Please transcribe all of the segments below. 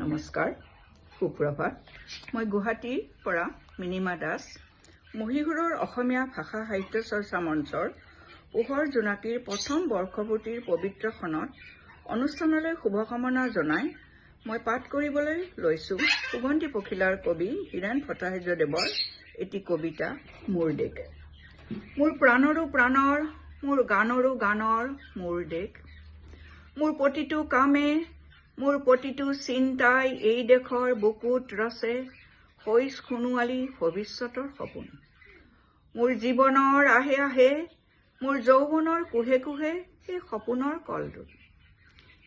নমস্কাৰ, সুপ্ৰভাত। মই গুৱাহাটীৰ পৰা মিনিমা দাস, মহীশূৰৰ অসমীয়া ভাষা সাহিত্য চৰ্চা মঞ্চৰ পোহৰ জোনাকীৰ প্ৰথম বৰ্ষপূৰ্তিৰ পবিত্ৰ ক্ষণত অনুষ্ঠানলৈ শুভকামনা জনাই মই পাঠ কৰিবলৈ লৈছোঁ সুগন্ধি পখিলাৰ কবি হীৰেণ ভট্টাচাৰ্যদেৱৰ এটি কবিতা মোৰ দেশ। মোৰ প্ৰাণৰো প্ৰাণৰ, মোৰ গানৰো গানৰ মোৰ দেশ। মোৰ প্ৰতিটো কামে, মোৰ প্ৰতিটো চিন্তাই এই দেশৰ বুকুত ৰচে শইচ সোণোৱালী ভৱিষ্যতৰ সপোন। মোৰ জীৱনৰ আহে আহে, মোৰ যৌৱনৰ কোহে কোহে সেই সপোনৰ কলটোত।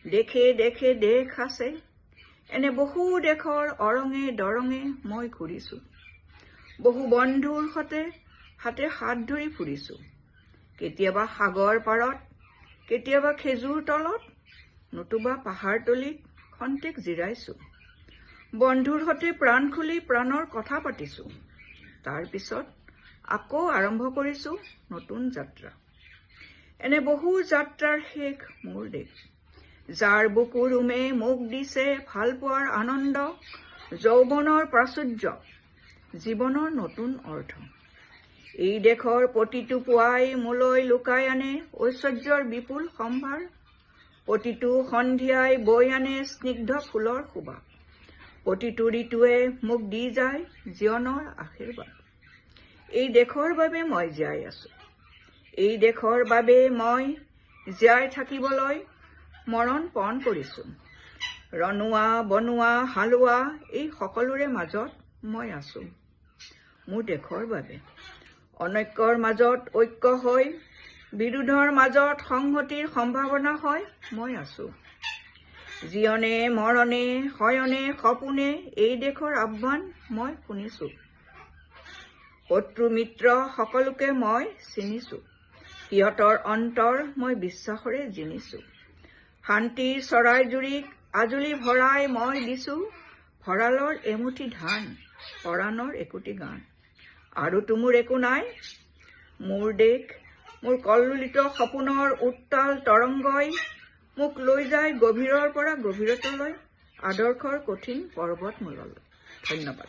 দেশে দেশে দেশ আছে, এনে বহু দেশৰ অৰঙে দৰঙে মই ঘূৰিছোঁ। বহু বন্ধুৰ সতে হাতে হাত ধৰি ফুৰিছোঁ। কেতিয়াবা সাগৰ পাৰত, কেতিয়াবা খেজুৰ তলত, নতুবা পাহাৰতলিত খন্তেক জিৰাইছোঁ। বন্ধুৰ সতে প্ৰাণ খুলি প্ৰাণৰ কথা পাতিছোঁ। তাৰ পিছত আকৌ আৰম্ভ কৰিছোঁ নতুন যাত্ৰা। এনে বহু যাত্ৰাৰ শেষ মোৰ দেশ। যাৰ বুকু ৰুমে মোক দিছে ভাল পোৱাৰ আনন্দ, যৌৱনৰ প্ৰাচুৰ্য, জীৱনৰ নতুন অৰ্থ। এই দেশৰ প্ৰতিটো পুৱাই মোলৈ লুকাই আনে ঐশ্বৰ্যৰ বিপুল সম্ভাৰ। প্ৰতিটো সন্ধিয়াই বৈ আনে স্নিগ্ধ ফুলৰ সুবাস। প্ৰতিটো ঋতুৱে মোক দি যায় জীৱনৰ আশীৰ্বাদ। এই দেশৰ বাবে মই জীয়াই আছোঁ। এই দেশৰ বাবে মই জীয়াই থাকিবলৈ মৰণ পণ কৰিছোঁ। ৰনোৱা বনোৱা হালোৱা এই সকলোৰে মাজত মই আছোঁ মোৰ দেশৰ বাবে। অনৈক্যৰ মাজত ঐক্য হৈ, বিৰোধৰ মাজত সংহতিৰ সম্ভাৱনা হৈ মই আছোঁ। জীৱনে মৰণে শয়নে সপোনে এই দেশৰ আহ্বান মই শুনিছোঁ। শত্ৰু মিত্ৰ সকলোকে মই চিনিছোঁ। সিহঁতৰ অন্তৰ মই বিশ্বাসৰে জিনিছোঁ। শান্তিৰ চৰাইজুৰিক আজুলি ভৰাই মই দিছোঁ ভঁৰালৰ এমুঠি ধান, পৰাণৰ একোটি গান। আৰুতো মোৰ একো নাই। মোৰ দেশ, মোৰ কল্লোলিত সপোনৰ উত্তাল তৰংগই মোক লৈ যায় গভীৰৰ পৰা গভীৰতলৈ, আদৰ্শৰ কঠিন পৰ্বতমূললৈ। ধন্যবাদ।